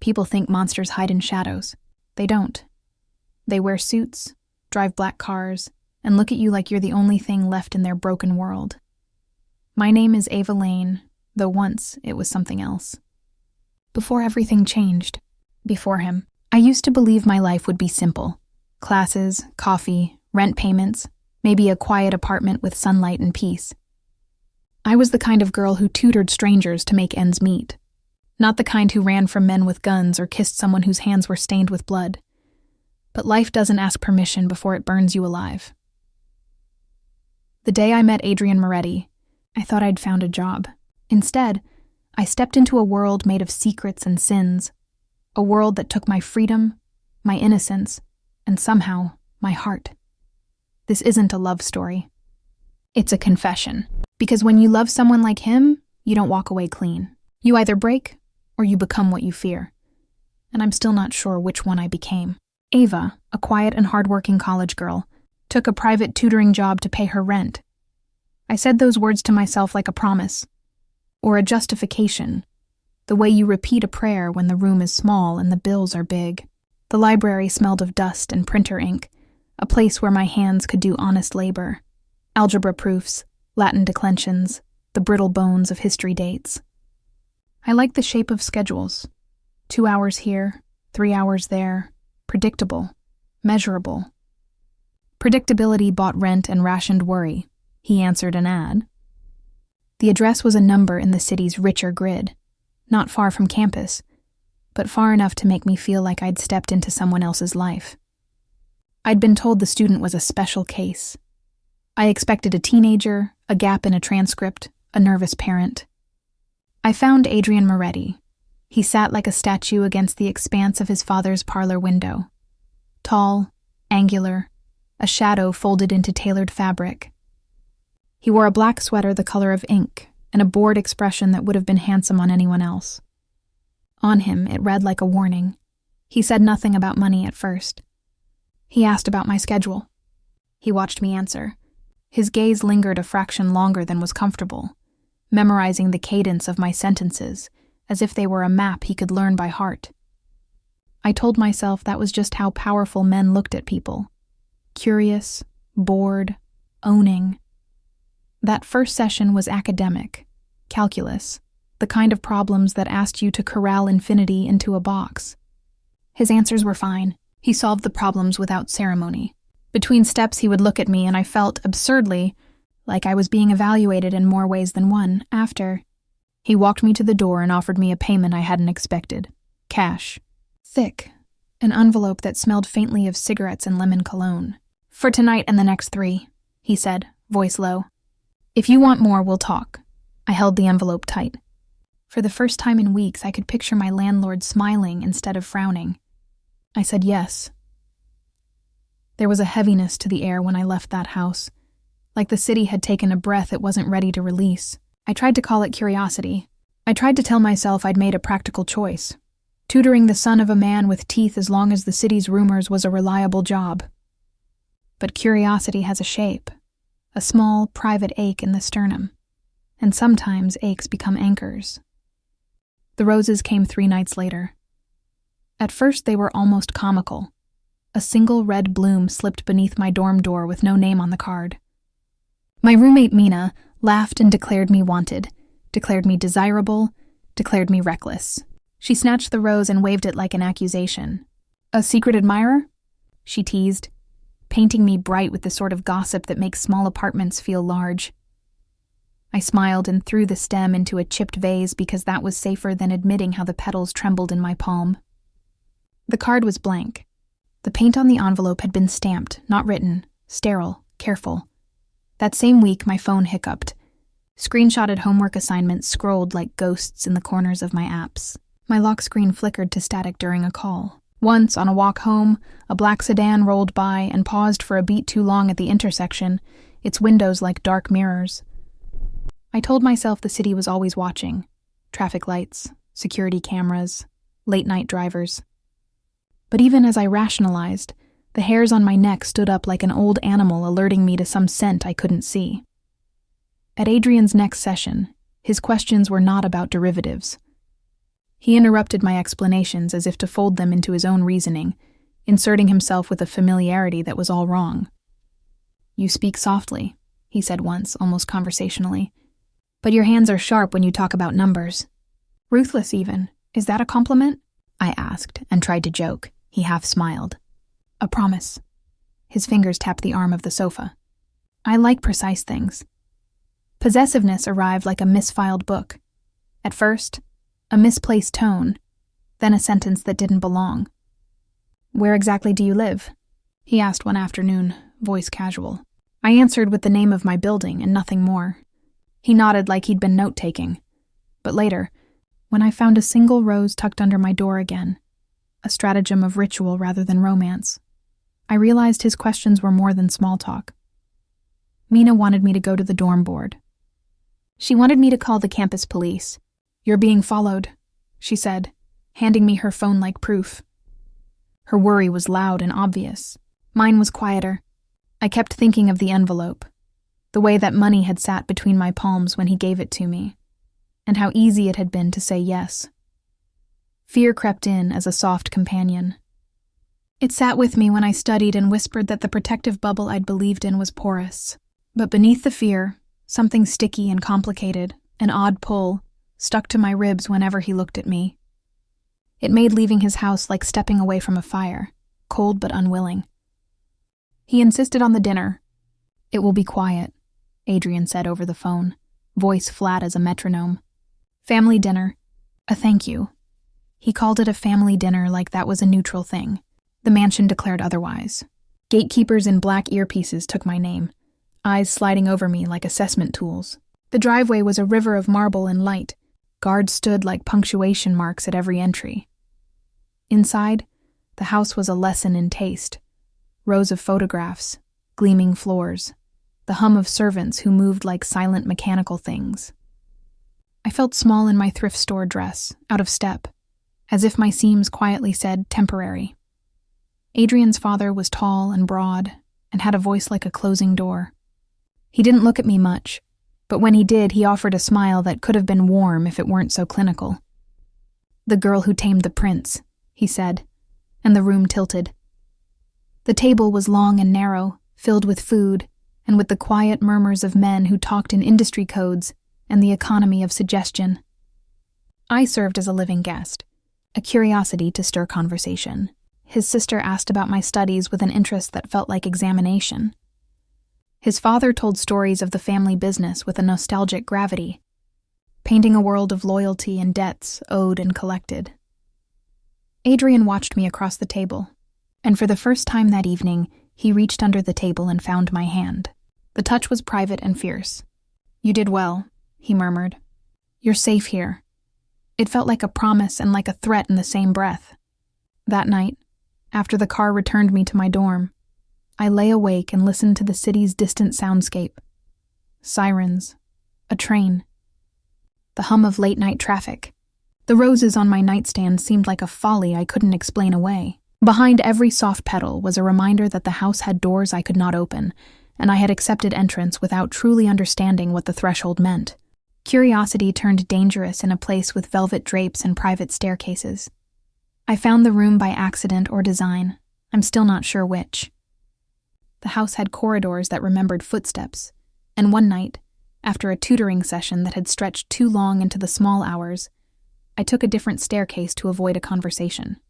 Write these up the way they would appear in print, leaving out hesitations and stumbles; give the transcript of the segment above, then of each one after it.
People think monsters hide in shadows. They don't. They wear suits, drive black cars, and look at you like you're the only thing left in their broken world. My name is Ava Lane, though once it was something else. Before everything changed, before him, I used to believe my life would be simple. Classes, coffee, rent payments, maybe a quiet apartment with sunlight and peace. I was the kind of girl who tutored strangers to make ends meet. Not the kind who ran from men with guns or kissed someone whose hands were stained with blood. But life doesn't ask permission before it burns you alive. The day I met Adrian Moretti, I thought I'd found a job. Instead, I stepped into a world made of secrets and sins. A world that took my freedom, my innocence, and somehow, my heart. This isn't a love story. It's a confession. Because when you love someone like him, you don't walk away clean. You either break, or you become what you fear. And I'm still not sure which one I became. Ava, a quiet and hardworking college girl, took a private tutoring job to pay her rent. I said those words to myself like a promise, or a justification, the way you repeat a prayer when the room is small and the bills are big. The library smelled of dust and printer ink, a place where my hands could do honest labor. Algebra proofs, Latin declensions, the brittle bones of history dates. I liked the shape of schedules. 2 hours here, 3 hours there, predictable, measurable. Predictability bought rent and rationed worry, he answered an ad. The address was a number in the city's richer grid, not far from campus, but far enough to make me feel like I'd stepped into someone else's life. I'd been told the student was a special case. I expected a teenager, a gap in a transcript, a nervous parent. I found Adrian Moretti. He sat like a statue against the expanse of his father's parlor window. Tall, angular, a shadow folded into tailored fabric. He wore a black sweater the color of ink and a bored expression that would have been handsome on anyone else. On him, it read like a warning. He said nothing about money at first. He asked about my schedule. He watched me answer. His gaze lingered a fraction longer than was comfortable, memorizing the cadence of my sentences as if they were a map he could learn by heart. I told myself that was just how powerful men looked at people. Curious, bored, owning. That first session was academic, calculus, the kind of problems that asked you to corral infinity into a box. His answers were fine. He solved the problems without ceremony. Between steps he would look at me and I felt, absurdly, like I was being evaluated in more ways than one. After, he walked me to the door and offered me a payment I hadn't expected. Cash. Thick. An envelope that smelled faintly of cigarettes and lemon cologne. "For tonight and the next 3, he said, voice low. "If you want more, we'll talk." I held the envelope tight. For the first time in weeks, I could picture my landlord smiling instead of frowning. I said yes. There was a heaviness to the air when I left that house, like the city had taken a breath it wasn't ready to release. I tried to call it curiosity. I tried to tell myself I'd made a practical choice. Tutoring the son of a man with teeth as long as the city's rumors was a reliable job. But curiosity has a shape, a small, private ache in the sternum, and sometimes aches become anchors. The roses came 3 nights later. At first they were almost comical. A single red bloom slipped beneath my dorm door with no name on the card. My roommate Mina laughed and declared me wanted, declared me desirable, declared me reckless. She snatched the rose and waved it like an accusation. "A secret admirer?" she teased, painting me bright with the sort of gossip that makes small apartments feel large. I smiled and threw the stem into a chipped vase because that was safer than admitting how the petals trembled in my palm. The card was blank. The paint on the envelope had been stamped, not written, sterile, careful. That same week, my phone hiccuped. Screenshotted homework assignments scrolled like ghosts in the corners of my apps. My lock screen flickered to static during a call. Once, on a walk home, a black sedan rolled by and paused for a beat too long at the intersection, its windows like dark mirrors. I told myself the city was always watching. Traffic lights, security cameras, late-night drivers. But even as I rationalized, the hairs on my neck stood up like an old animal alerting me to some scent I couldn't see. At Adrian's next session, his questions were not about derivatives. He interrupted my explanations as if to fold them into his own reasoning, inserting himself with a familiarity that was all wrong. "You speak softly," he said once, almost conversationally. "But your hands are sharp when you talk about numbers. Ruthless, even. Is that a compliment?" I asked, and tried to joke. He half smiled. "A promise." His fingers tapped the arm of the sofa. "I like precise things." Possessiveness arrived like a misfiled book. At first, a misplaced tone, then a sentence that didn't belong. "Where exactly do you live?" he asked one afternoon, voice casual. I answered with the name of my building and nothing more. He nodded like he'd been note-taking. But later, when I found a single rose tucked under my door again, a stratagem of ritual rather than romance, I realized his questions were more than small talk. Mina wanted me to go to the dorm board. She wanted me to call the campus police. "You're being followed," she said, handing me her phone like proof. Her worry was loud and obvious. Mine was quieter. I kept thinking of the envelope, the way that money had sat between my palms when he gave it to me, and how easy it had been to say yes. Fear crept in as a soft companion. It sat with me when I studied and whispered that the protective bubble I'd believed in was porous. But beneath the fear, something sticky and complicated, an odd pull, stuck to my ribs whenever he looked at me. It made leaving his house like stepping away from a fire, cold but unwilling. He insisted on the dinner. "It will be quiet," Adrian said over the phone, voice flat as a metronome. "Family dinner. A thank you." He called it a family dinner like that was a neutral thing. The mansion declared otherwise. Gatekeepers in black earpieces took my name, eyes sliding over me like assessment tools. The driveway was a river of marble and light. Guards stood like punctuation marks at every entry. Inside, the house was a lesson in taste. Rows of photographs, gleaming floors, the hum of servants who moved like silent mechanical things. I felt small in my thrift store dress, out of step, as if my seams quietly said temporary. Adrian's father was tall and broad and had a voice like a closing door. He didn't look at me much, but when he did, he offered a smile that could have been warm if it weren't so clinical. "The girl who tamed the prince," he said, and the room tilted. The table was long and narrow, filled with food, and with the quiet murmurs of men who talked in industry codes and the economy of suggestion. I served as a living guest, a curiosity to stir conversation. His sister asked about my studies with an interest that felt like examination. His father told stories of the family business with a nostalgic gravity, painting a world of loyalty and debts owed and collected. Adrian watched me across the table, and for the first time that evening, he reached under the table and found my hand. The touch was private and fierce. "You did well," he murmured. "You're safe here." It felt like a promise and like a threat in the same breath. That night, after the car returned me to my dorm, I lay awake and listened to the city's distant soundscape. Sirens, a train, the hum of late-night traffic. The roses on my nightstand seemed like a folly I couldn't explain away. Behind every soft petal was a reminder that the house had doors I could not open, and I had accepted entrance without truly understanding what the threshold meant. Curiosity turned dangerous in a place with velvet drapes and private staircases. I found the room by accident or design. I'm still not sure which. The house had corridors that remembered footsteps, and one night, after a tutoring session that had stretched too long into the small hours, I took a different staircase to avoid a conversation.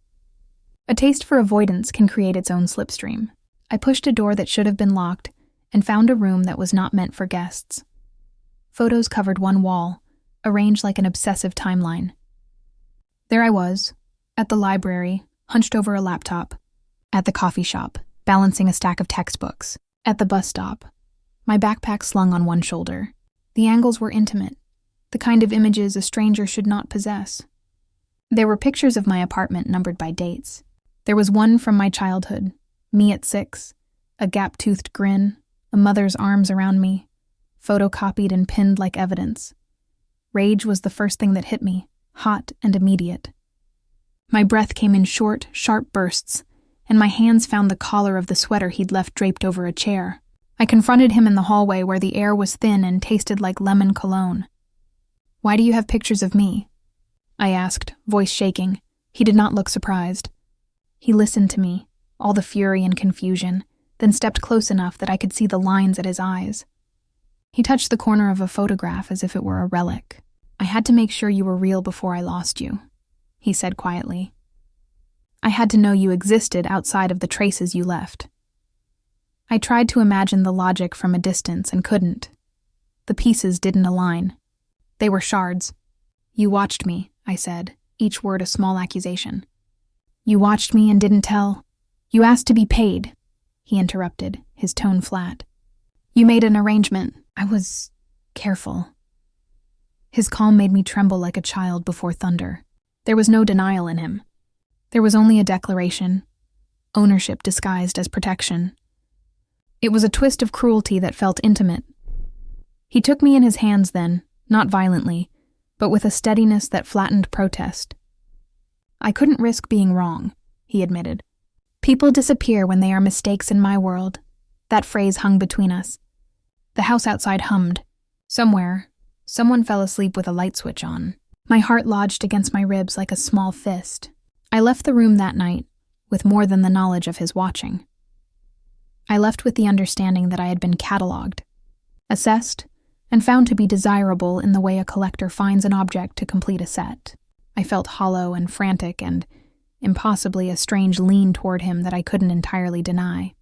A taste for avoidance can create its own slipstream. I pushed a door that should have been locked and found a room that was not meant for guests. Photos covered one wall, arranged like an obsessive timeline. There I was, at the library, hunched over a laptop, at the coffee shop, balancing a stack of textbooks, at the bus stop, my backpack slung on one shoulder. The angles were intimate, the kind of images a stranger should not possess. There were pictures of my apartment numbered by dates. There was one from my childhood, me at 6, a gap-toothed grin, a mother's arms around me, photocopied and pinned like evidence. Rage was the first thing that hit me, hot and immediate. My breath came in short, sharp bursts, and my hands found the collar of the sweater he'd left draped over a chair. I confronted him in the hallway where the air was thin and tasted like lemon cologne. "Why do you have pictures of me?" I asked, voice shaking. He did not look surprised. He listened to me, all the fury and confusion, then stepped close enough that I could see the lines at his eyes. He touched the corner of a photograph as if it were a relic. "I had to make sure you were real before I lost you," he said quietly. "I had to know you existed outside of the traces you left." I tried to imagine the logic from a distance and couldn't. The pieces didn't align. They were shards. "You watched me," I said, each word a small accusation. "You watched me and didn't tell. You asked to be paid," he interrupted, his tone flat. "You made an arrangement. I was careful." His calm made me tremble like a child before thunder. There was no denial in him. There was only a declaration, ownership disguised as protection. It was a twist of cruelty that felt intimate. He took me in his hands then, not violently, but with a steadiness that flattened protest. "I couldn't risk being wrong," he admitted. "People disappear when they are mistakes in my world." That phrase hung between us. The house outside hummed. Somewhere, someone fell asleep with a light switch on. My heart lodged against my ribs like a small fist. I left the room that night with more than the knowledge of his watching. I left with the understanding that I had been catalogued, assessed, and found to be desirable in the way a collector finds an object to complete a set. I felt hollow and frantic and, impossibly, a strange lean toward him that I couldn't entirely deny.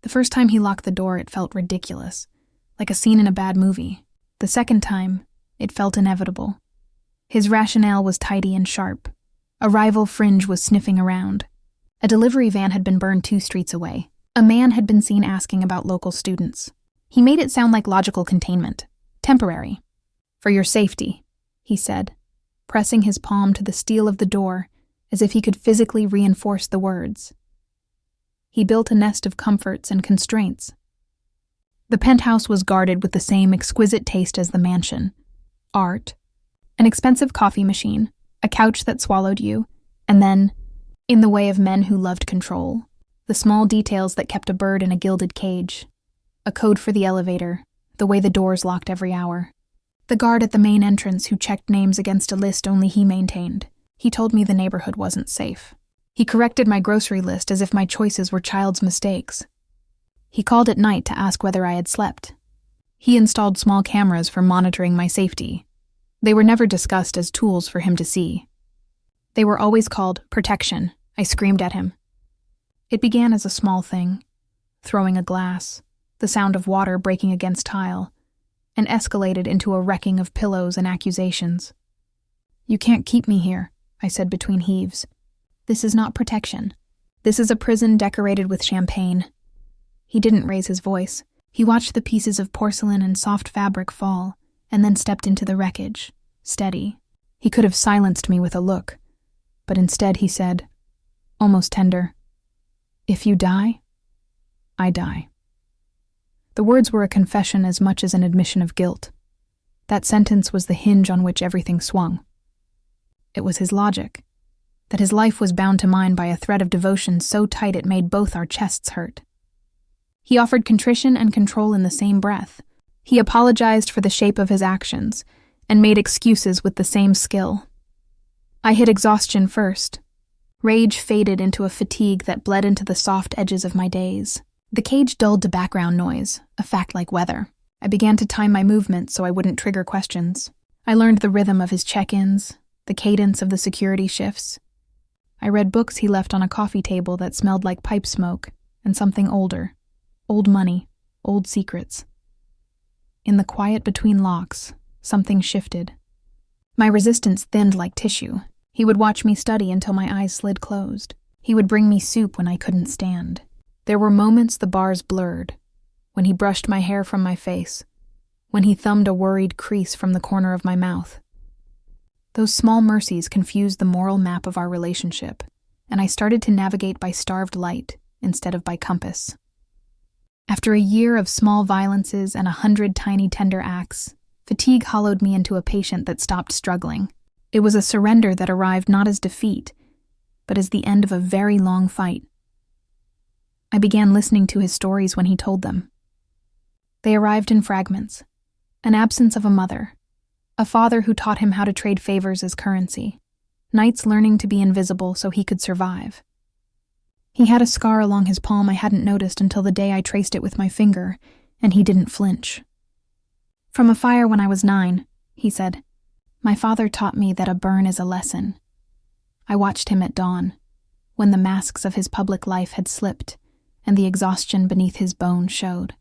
The first time he locked the door, it felt ridiculous, like a scene in a bad movie. The second time, it felt inevitable. His rationale was tidy and sharp. A rival fringe was sniffing around. A delivery van had been burned 2 streets away. A man had been seen asking about local students. He made it sound like logical containment. Temporary. "For your safety," he said, pressing his palm to the steel of the door as if he could physically reinforce the words. He built a nest of comforts and constraints. The penthouse was guarded with the same exquisite taste as the mansion. Art, an expensive coffee machine, a couch that swallowed you, and then, in the way of men who loved control, the small details that kept a bird in a gilded cage, a code for the elevator, the way the doors locked every hour. The guard at the main entrance who checked names against a list only he maintained. He told me the neighborhood wasn't safe. He corrected my grocery list as if my choices were child's mistakes. He called at night to ask whether I had slept. He installed small cameras for monitoring my safety. They were never discussed as tools for him to see. They were always called protection, I screamed at him. It began as a small thing, throwing a glass, the sound of water breaking against tile, and escalated into a wrecking of pillows and accusations. "You can't keep me here," I said between heaves. "This is not protection. This is a prison decorated with champagne." He didn't raise his voice. He watched the pieces of porcelain and soft fabric fall, and then stepped into the wreckage, steady. He could have silenced me with a look, but instead he said, almost tender, "If you die, I die." The words were a confession as much as an admission of guilt. That sentence was the hinge on which everything swung. It was his logic, that his life was bound to mine by a thread of devotion so tight it made both our chests hurt. He offered contrition and control in the same breath. He apologized for the shape of his actions and made excuses with the same skill. I hit exhaustion first. Rage faded into a fatigue that bled into the soft edges of my days. The cage dulled to background noise, a fact like weather. I began to time my movements so I wouldn't trigger questions. I learned the rhythm of his check-ins, the cadence of the security shifts. I read books he left on a coffee table that smelled like pipe smoke and something older. Old money, old secrets. In the quiet between locks, something shifted. My resistance thinned like tissue. He would watch me study until my eyes slid closed. He would bring me soup when I couldn't stand. There were moments the bars blurred, when he brushed my hair from my face, when he thumbed a worried crease from the corner of my mouth. Those small mercies confused the moral map of our relationship, and I started to navigate by starved light instead of by compass. After a year of small violences and 100 tiny tender acts, fatigue hollowed me into a patient that stopped struggling. It was a surrender that arrived not as defeat, but as the end of a very long fight. I began listening to his stories when he told them. They arrived in fragments, an absence of a mother, A father who taught him how to trade favors as currency. Nights learning to be invisible so he could survive. He had a scar along his palm I hadn't noticed until the day I traced it with my finger, and he didn't flinch. "From a fire when I was 9, he said. "My father taught me that a burn is a lesson." I watched him at dawn, when the masks of his public life had slipped, and the exhaustion beneath his bones showed.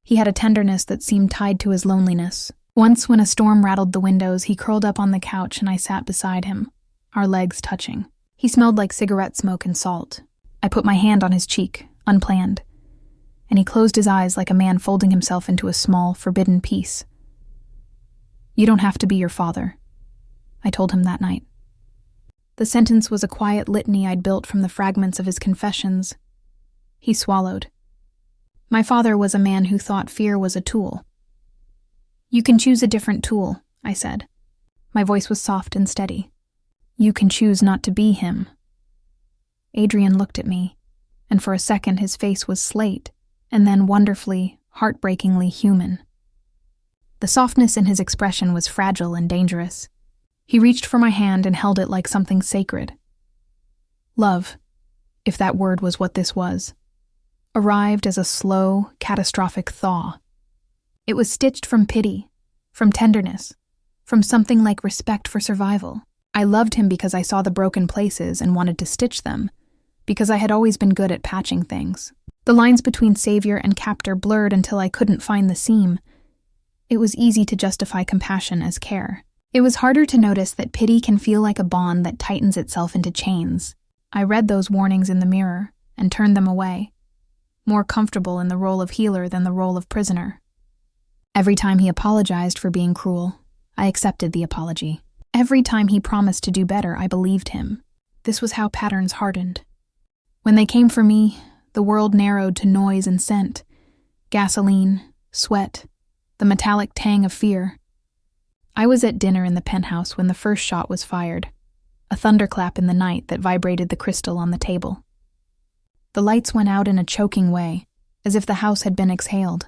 He had a tenderness that seemed tied to his loneliness. Once, when a storm rattled the windows, he curled up on the couch and I sat beside him, our legs touching. He smelled like cigarette smoke and salt. I put my hand on his cheek, unplanned, and he closed his eyes like a man folding himself into a small, forbidden piece. "You don't have to be your father," I told him that night. The sentence was a quiet litany I'd built from the fragments of his confessions. He swallowed. "My father was a man who thought fear was a tool." "You can choose a different tool," I said. My voice was soft and steady. "You can choose not to be him." Adrian looked at me, and for a second his face was slate, and then wonderfully, heartbreakingly human. The softness in his expression was fragile and dangerous. He reached for my hand and held it like something sacred. Love, if that word was what this was, arrived as a slow, catastrophic thaw. It was stitched from pity, from tenderness, from something like respect for survival. I loved him because I saw the broken places and wanted to stitch them, because I had always been good at patching things. The lines between savior and captor blurred until I couldn't find the seam. It was easy to justify compassion as care. It was harder to notice that pity can feel like a bond that tightens itself into chains. I read those warnings in the mirror and turned them away, more comfortable in the role of healer than the role of prisoner. Every time he apologized for being cruel, I accepted the apology. Every time he promised to do better, I believed him. This was how patterns hardened. When they came for me, the world narrowed to noise and scent, gasoline, sweat, the metallic tang of fear. I was at dinner in the penthouse when the first shot was fired, a thunderclap in the night that vibrated the crystal on the table. The lights went out in a choking way, as if the house had been exhaled.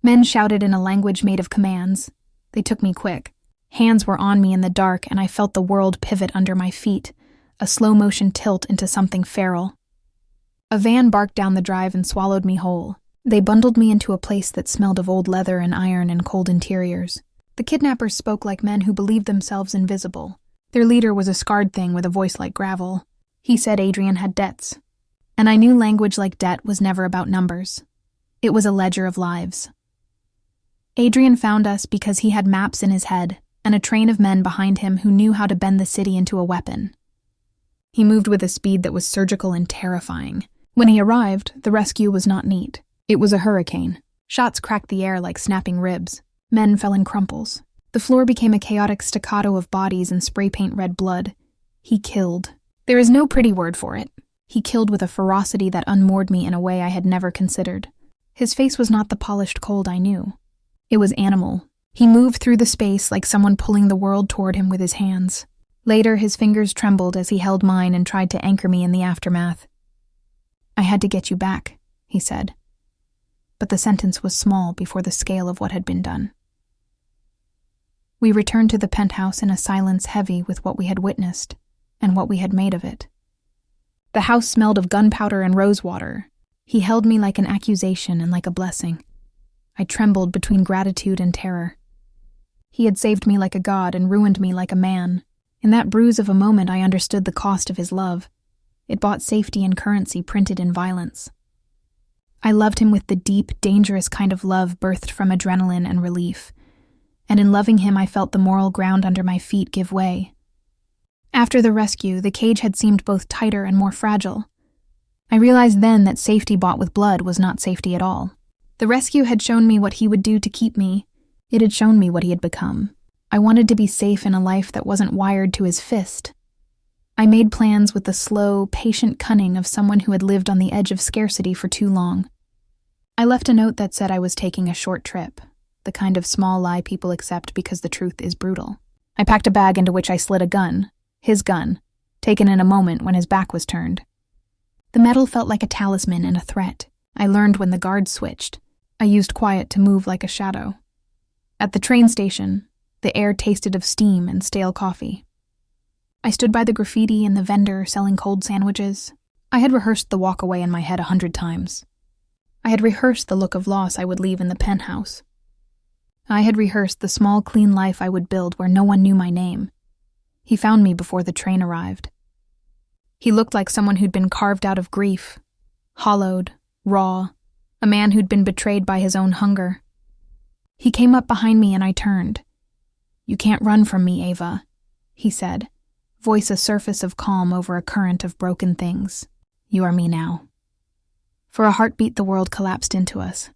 Men shouted in a language made of commands. They took me quick. Hands were on me in the dark, and I felt the world pivot under my feet, a slow-motion tilt into something feral. A van barked down the drive and swallowed me whole. They bundled me into a place that smelled of old leather and iron and cold interiors. The kidnappers spoke like men who believed themselves invisible. Their leader was a scarred thing with a voice like gravel. He said Adrian had debts. And I knew language like debt was never about numbers. It was a ledger of lives. Adrian found us because he had maps in his head and a train of men behind him who knew how to bend the city into a weapon. He moved with a speed that was surgical and terrifying. When he arrived, the rescue was not neat. It was a hurricane. Shots cracked the air like snapping ribs. Men fell in crumples. The floor became a chaotic staccato of bodies and spray paint red blood. He killed. There is no pretty word for it. He killed with a ferocity that unmoored me in a way I had never considered. His face was not the polished cold I knew. It was animal. He moved through the space like someone pulling the world toward him with his hands. Later, his fingers trembled as he held mine and tried to anchor me in the aftermath. "I had to get you back," he said. But the sentence was small before the scale of what had been done. We returned to the penthouse in a silence heavy with what we had witnessed and what we had made of it. The house smelled of gunpowder and rosewater. He held me like an accusation and like a blessing. I trembled between gratitude and terror. He had saved me like a god and ruined me like a man. In that bruise of a moment, I understood the cost of his love. It bought safety and currency printed in violence. I loved him with the deep, dangerous kind of love birthed from adrenaline and relief. And in loving him, I felt the moral ground under my feet give way. After the rescue, the cage had seemed both tighter and more fragile. I realized then that safety bought with blood was not safety at all. The rescue had shown me what he would do to keep me. It had shown me what he had become. I wanted to be safe in a life that wasn't wired to his fist. I made plans with the slow, patient cunning of someone who had lived on the edge of scarcity for too long. I left a note that said I was taking a short trip, the kind of small lie people accept because the truth is brutal. I packed a bag into which I slid a gun, his gun, taken in a moment when his back was turned. The metal felt like a talisman and a threat. I learned when the guards switched. I used quiet to move like a shadow. At the train station, The air tasted of steam and stale coffee. I stood by the graffiti and the vendor selling cold sandwiches. I had rehearsed the walk away in my head 100 times. I had rehearsed the look of loss I would leave in the penthouse. I had rehearsed the small, clean life I would build where no one knew my name. He found me before the train arrived. He looked like someone who'd been carved out of grief, hollowed, raw, a man who'd been betrayed by his own hunger. He came up behind me and I turned. "You can't run from me, Ava," he said, voice a surface of calm over a current of broken things. "You are me now." For a heartbeat, the world collapsed into us.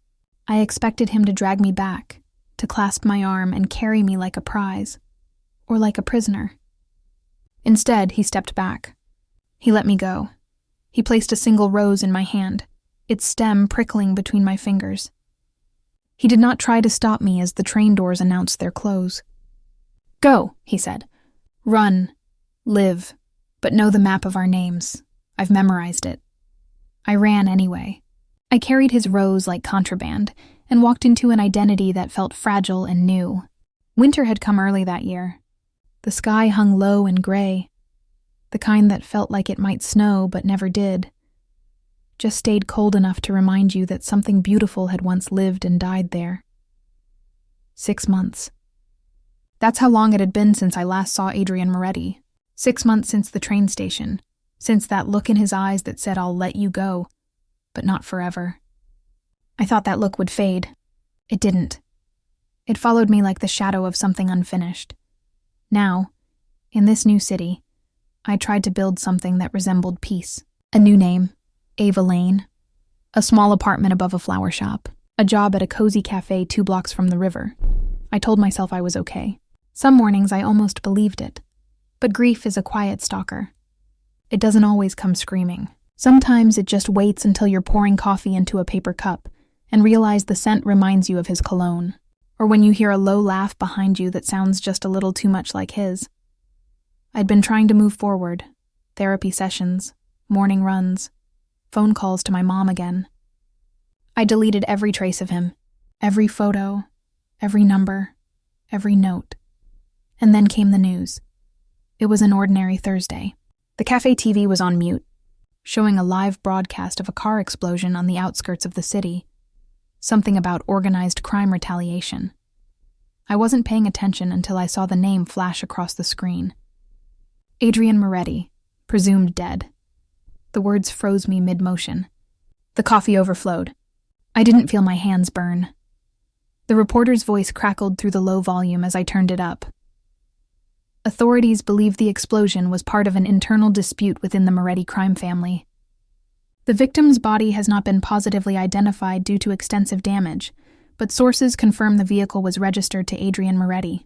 I expected him to drag me back, to clasp my arm and carry me like a prize, or like a prisoner. Instead, he stepped back. He let me go. He placed a single rose in my hand, its stem prickling between my fingers. He did not try to stop me as the train doors announced their close. "Go," he said. "Run. Live. But know the map of our names. I've memorized it." I ran anyway. I carried his rose like contraband and walked into an identity that felt fragile and new. Winter had come early that year. The sky hung low and gray, the kind that felt like it might snow but never did. Just stayed cold enough to remind you that something beautiful had once lived and died there. 6 months. That's how long it had been since I last saw Adrian Moretti. 6 months since the train station, since that look in his eyes that said, "I'll let you go, but not forever." I thought that look would fade. It didn't. It followed me like the shadow of something unfinished. Now, in this new city, I tried to build something that resembled peace. A new name, Ava Lane. A small apartment above a flower shop. A job at a cozy cafe 2 blocks from the river. I told myself I was okay. Some mornings I almost believed it. But grief is a quiet stalker. It doesn't always come screaming. Sometimes it just waits until you're pouring coffee into a paper cup and realize the scent reminds you of his cologne, or when you hear a low laugh behind you that sounds just a little too much like his. I'd been trying to move forward. Therapy sessions, morning runs, phone calls to my mom again. I deleted every trace of him, every photo, every number, every note. And then came the news. It was an ordinary Thursday. The cafe TV was on mute, showing a live broadcast of a car explosion on the outskirts of the city. Something about organized crime retaliation. I wasn't paying attention until I saw the name flash across the screen. Adrian Moretti, presumed dead. The words froze me mid-motion. The coffee overflowed. I didn't feel my hands burn. The reporter's voice crackled through the low volume as I turned it up. Authorities believed the explosion was part of an internal dispute within the Moretti crime family. The victim's body has not been positively identified due to extensive damage, but sources confirm the vehicle was registered to Adrian Moretti.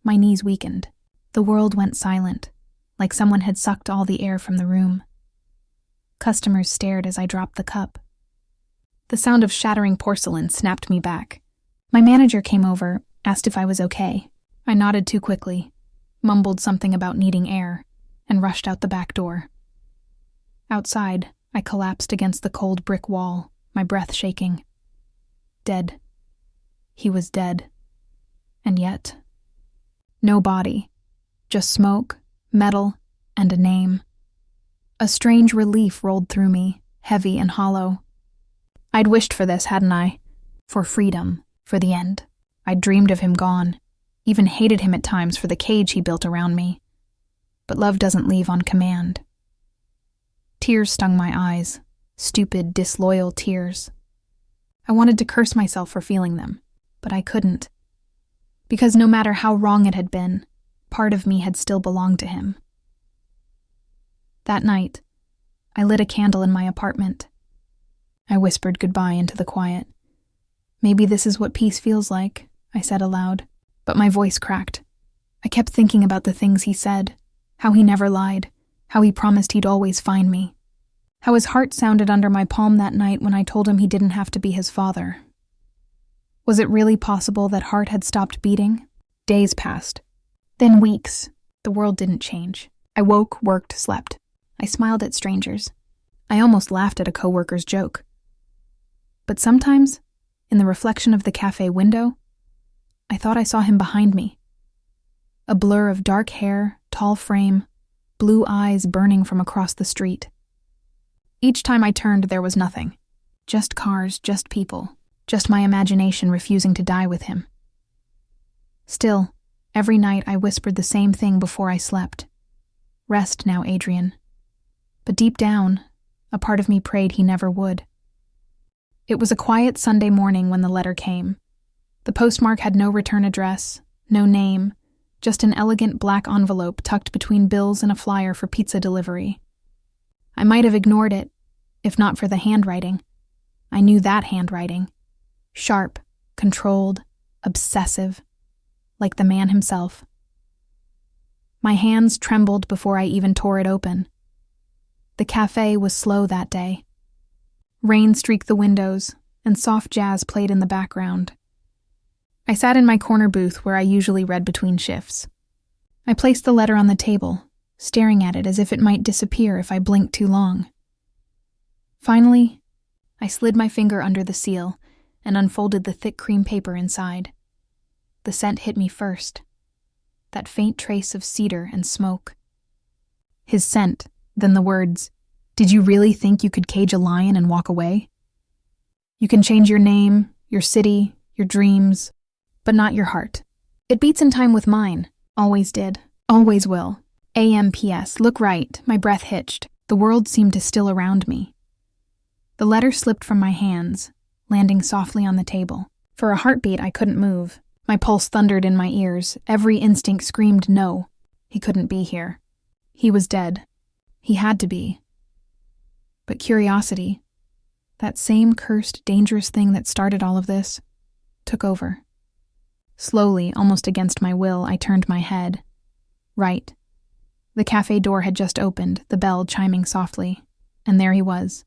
My knees weakened. The world went silent, like someone had sucked all the air from the room. Customers stared as I dropped the cup. The sound of shattering porcelain snapped me back. My manager came over, asked if I was okay. I nodded too quickly, mumbled something about needing air, and rushed out the back door. Outside, I collapsed against the cold brick wall, my breath shaking. Dead. He was dead. And yet, no body, just smoke, metal, and a name. A strange relief rolled through me, heavy and hollow. I'd wished for this, hadn't I? For freedom, for the end. I'd dreamed of him gone, even hated him at times for the cage he built around me. But love doesn't leave on command. Tears stung my eyes, stupid, disloyal tears. I wanted to curse myself for feeling them, but I couldn't. Because no matter how wrong it had been, part of me had still belonged to him. That night, I lit a candle in my apartment. I whispered goodbye into the quiet. Maybe this is what peace feels like, I said aloud, but my voice cracked. I kept thinking about the things he said, how he never lied, how he promised he'd always find me, how his heart sounded under my palm that night when I told him he didn't have to be his father. Was it really possible that heart had stopped beating? Days passed. Then weeks. The world didn't change. I woke, worked, slept. I smiled at strangers. I almost laughed at a coworker's joke. But sometimes, in the reflection of the cafe window, I thought I saw him behind me, a blur of dark hair, tall frame, blue eyes burning from across the street. Each time I turned, there was nothing. Just cars, just people, just my imagination refusing to die with him. Still, every night I whispered the same thing before I slept. Rest now, Adrian. But deep down, a part of me prayed he never would. It was a quiet Sunday morning when the letter came. The postmark had no return address, no name, just an elegant black envelope tucked between bills and a flyer for pizza delivery. I might have ignored it, if not for the handwriting. I knew that handwriting. Sharp, controlled, obsessive, like the man himself. My hands trembled before I even tore it open. The cafe was slow that day. Rain streaked the windows, and soft jazz played in the background. I sat in my corner booth where I usually read between shifts. I placed the letter on the table, staring at it as if it might disappear if I blinked too long. Finally, I slid my finger under the seal and unfolded the thick cream paper inside. The scent hit me first. That faint trace of cedar and smoke. His scent, then the words, "Did you really think you could cage a lion and walk away? You can change your name, your city, your dreams, but not your heart. It beats in time with mine. Always did. Always will. AMPS. Look right." My breath hitched. The world seemed to still around me. The letter slipped from my hands, landing softly on the table. For a heartbeat, I couldn't move. My pulse thundered in my ears. Every instinct screamed no. He couldn't be here. He was dead. He had to be. But curiosity, that same cursed, dangerous thing that started all of this, took over. Slowly, almost against my will, I turned my head. Right. The cafe door had just opened, the bell chiming softly, and there he was,